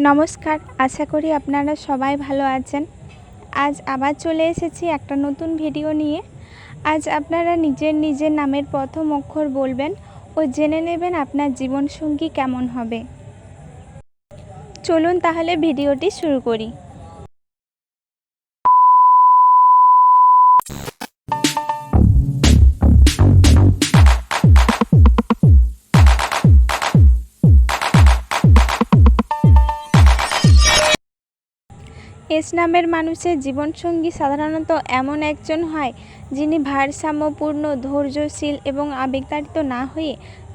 নমস্কার, আশা করি আপনারা সবাই ভালো আছেন। আজ আবার চলে এসেছি একটা নতুন ভিডিও নিয়ে। আজ আপনারা নিজের নামের প্রথম অক্ষর বলবেন ও জেনে নেবেন আপনার জীবনসঙ্গী কেমন হবে। চলুন তাহলে ভিডিওটি শুরু করি। এস নামের মানুষের জীবনসঙ্গী সাধারণত এমন একজন হয় যিনি ভারসাম্যপূর্ণ, ধৈর্যশীল এবং আবেগতাড়িত না হয়ে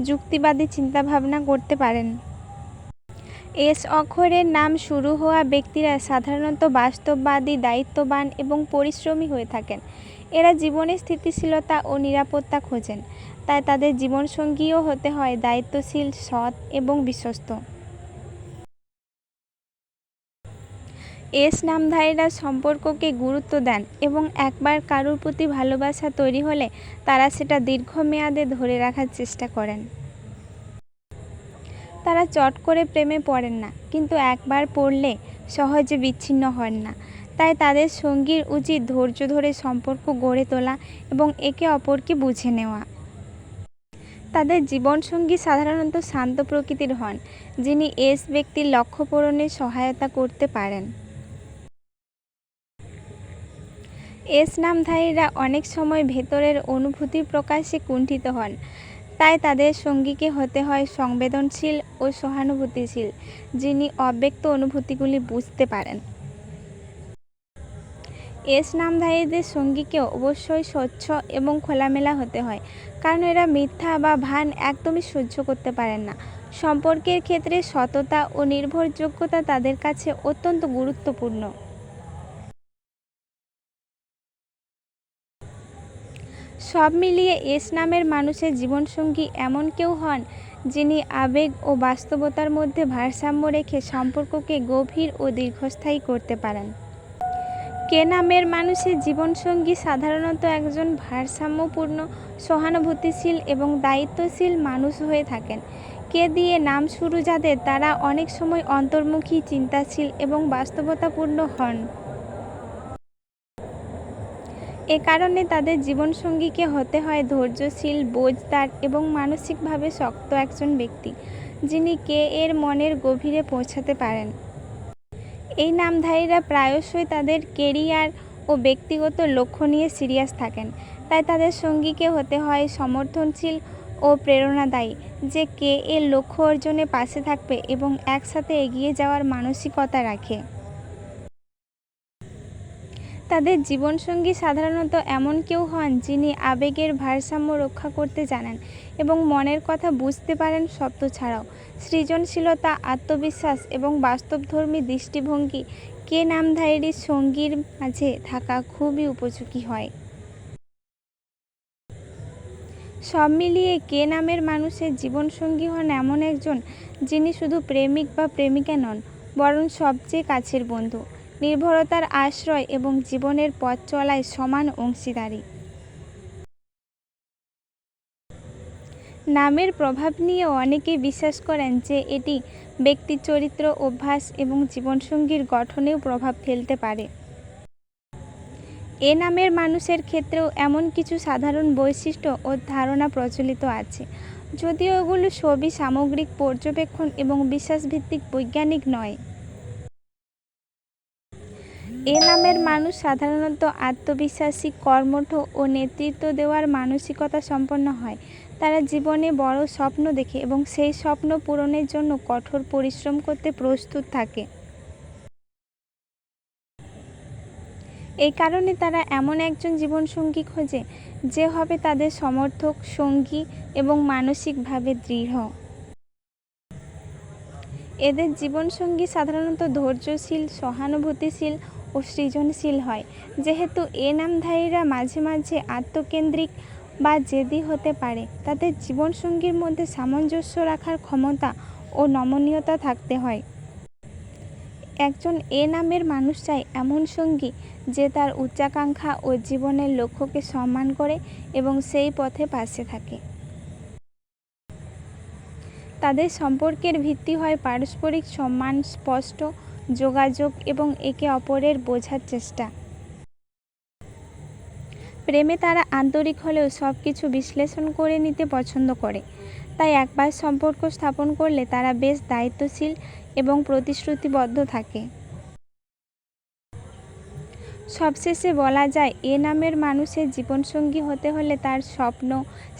যুক্তিবাদী চিন্তাভাবনা করতে পারেন। এস অক্ষরের নাম শুরু হওয়া ব্যক্তিরা সাধারণত বাস্তববাদী, দায়িত্ববান এবং পরিশ্রমী হয়ে থাকেন। এরা জীবনে স্থিতিশীলতা ও নিরাপত্তা খোঁজেন, তাই তাদের জীবনসঙ্গীও হতে হয় দায়িত্বশীল, সৎ এবং বিশ্বস্ত। এস নামধারীরা সম্পর্ককে গুরুত্ব দেন এবং একবার কারোর প্রতি ভালোবাসা তৈরি হলে তারা সেটা দীর্ঘমেয়াদে ধরে রাখার চেষ্টা করেন। তারা চট করে প্রেমে পড়েন না, কিন্তু একবার পড়লে সহজে বিচ্ছিন্ন হন না। তাই তাদের সঙ্গীর উচিত ধৈর্য ধরে সম্পর্ক গড়ে তোলা এবং একে অপরকে বুঝে নেওয়া। তাদের জীবনসঙ্গী সাধারণত শান্ত প্রকৃতির হন, যিনি এস ব্যক্তির লক্ষ্য পূরণে সহায়তা করতে পারেন। এস নামধারীরা অনেক সময় ভেতরের অনুভূতির প্রকাশে কুণ্ঠিত হন, তাই তাদের সঙ্গীকে হতে হয় সংবেদনশীল ও সহানুভূতিশীল, যিনি অব্যক্ত অনুভূতিগুলি বুঝতে পারেন। এস নামধারীদের সঙ্গীকেও অবশ্যই স্বচ্ছ এবং খোলামেলা হতে হয়, কারণ এরা মিথ্যা বা ভান একদমই সহ্য করতে পারেন না। সম্পর্কের ক্ষেত্রে সততা ও নির্ভরযোগ্যতা তাদের কাছে অত্যন্ত গুরুত্বপূর্ণ। সব মিলিয়ে এস নামের মানুষের জীবনসঙ্গী এমন কেউ হন যিনি আবেগ ও বাস্তবতার মধ্যে ভারসাম্য রেখে সম্পর্ককে গভীর ও দীর্ঘস্থায়ী করতে পারেন। কে নামের মানুষের জীবনসঙ্গী সাধারণত একজন ভারসাম্যপূর্ণ, সহানুভূতিশীল এবং দায়িত্বশীল মানুষ হয়ে থাকেন। কে দিয়ে নাম শুরু যাদের, তারা অনেক সময় অন্তর্মুখী, চিন্তাশীল এবং বাস্তবতাপূর্ণ হন। এ কারণে তাদের জীবনসঙ্গীকে হতে হয় ধৈর্যশীল, বোঝদার এবং মানসিকভাবে শক্ত একজন ব্যক্তি, যিনি কে এর মনের গভীরে পৌঁছাতে পারেন। এই নামধারীরা প্রায়শই তাদের কেরিয়ার ও ব্যক্তিগত লক্ষ্য নিয়ে সিরিয়াস থাকেন, তাই তাদের সঙ্গীকে হতে হয় সমর্থনশীল ও প্রেরণাদায়ী, যে কে এর লক্ষ্য অর্জনে পাশে থাকবে এবং একসাথে এগিয়ে যাওয়ার মানসিকতা রাখে। তাদের জীবনসঙ্গী সাধারণত এমন কেউ হন যিনি আবেগের ভারসাম্য রক্ষা করতে জানেন এবং মনের কথা বুঝতে পারেন। শব্দ ছাড়াও সৃজনশীলতা, আত্মবিশ্বাস এবং বাস্তবধর্মী দৃষ্টিভঙ্গি কে নামধারীর সঙ্গীর মাঝে থাকা খুবই উপযোগী হয়। সব মিলিয়ে কে নামের মানুষের জীবনসঙ্গী হন এমন একজন যিনি শুধু প্রেমিক বা প্রেমিকা নন, বরং সবচেয়ে কাছের বন্ধু, নির্ভরতার আশ্রয় এবং জীবনের পথ চলায় সমান অংশীদারি। নামের প্রভাব নিয়ে অনেকেই বিশ্বাস করেন যে এটি ব্যক্তি চরিত্র, অভ্যাস এবং জীবনসঙ্গীর গঠনেও প্রভাব ফেলতে পারে। এ নামের মানুষের ক্ষেত্রেও এমন কিছু সাধারণ বৈশিষ্ট্য ও ধারণা প্রচলিত আছে, যদিও এগুলো সবই সামগ্রিক পর্যবেক্ষণ এবং বিশ্বাসভিত্তিক, বৈজ্ঞানিক নয়। এ নামের মানুষ সাধারণত আত্মবিশ্বাসী, কর্মঠ ও নেতৃত্ব দেওয়ার মানসিকতা সম্পন্ন হয়। তারা জীবনে বড় স্বপ্ন দেখে এবং সেই স্বপ্ন পূরণের জন্য কঠোর পরিশ্রম করতে প্রস্তুত থাকে। এই কারণে তারা এমন একজন জীবনসঙ্গী খোঁজে যে হবে তাদের সমর্থক, সঙ্গী এবং মানসিকভাবে দৃঢ়। এদের জীবনসঙ্গী সাধারণত ধৈর্যশীল, সহানুভূতিশীল ও সৃজনশীল হয়। যেহেতু এ নামধারীরা মাঝে মাঝে আত্মকেন্দ্রিক বা জেদি হতে পারে, তাদের জীবনসঙ্গীর মধ্যে সামঞ্জস্য রাখার ক্ষমতা ও নমনীয়তা থাকতে হয়। একজন এ নামের মানুষ চায় এমন সঙ্গী যে তার উচ্চাকাঙ্ক্ষা ও জীবনের লক্ষ্যকে সম্মান করে এবং সেই পথে পাশে থাকে। তাদের সম্পর্কের ভিত্তি হয় পারস্পরিক সম্মান, স্পষ্ট যোগাযোগ এবং একে অপরের বোঝার চেষ্টা। প্রেমে তারা আন্তরিক হলেও সব কিছু বিশ্লেষণ করে নিতে পছন্দ করে। তাই একবার সম্পর্ক স্থাপন করলে তারা বেশ দায়িত্বশীল এবং প্রতিশ্রুতিবদ্ধ থাকে। সবশেষে বলা যায়, এ নামের মানুষের জীবনসঙ্গী হতে হলে তার স্বপ্ন,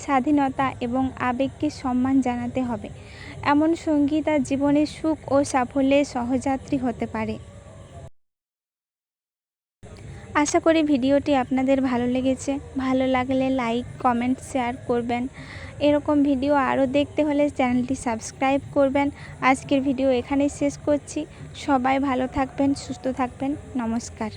স্বাধীনতা এবং আবেগকে সম্মান জানাতে হবে। এমন সঙ্গী তার জীবনের সুখ ও সাফল্যের সহযাত্রী হতে পারে। আশা করি ভিডিওটি আপনাদের ভালো লেগেছে। ভালো লাগলে লাইক, কমেন্ট, শেয়ার করবেন। এরকম ভিডিও আরও দেখতে হলে চ্যানেলটি সাবস্ক্রাইব করবেন। আজকের ভিডিও এখানেই শেষ করছি। সবাই ভালো থাকবেন, সুস্থ থাকবেন। নমস্কার।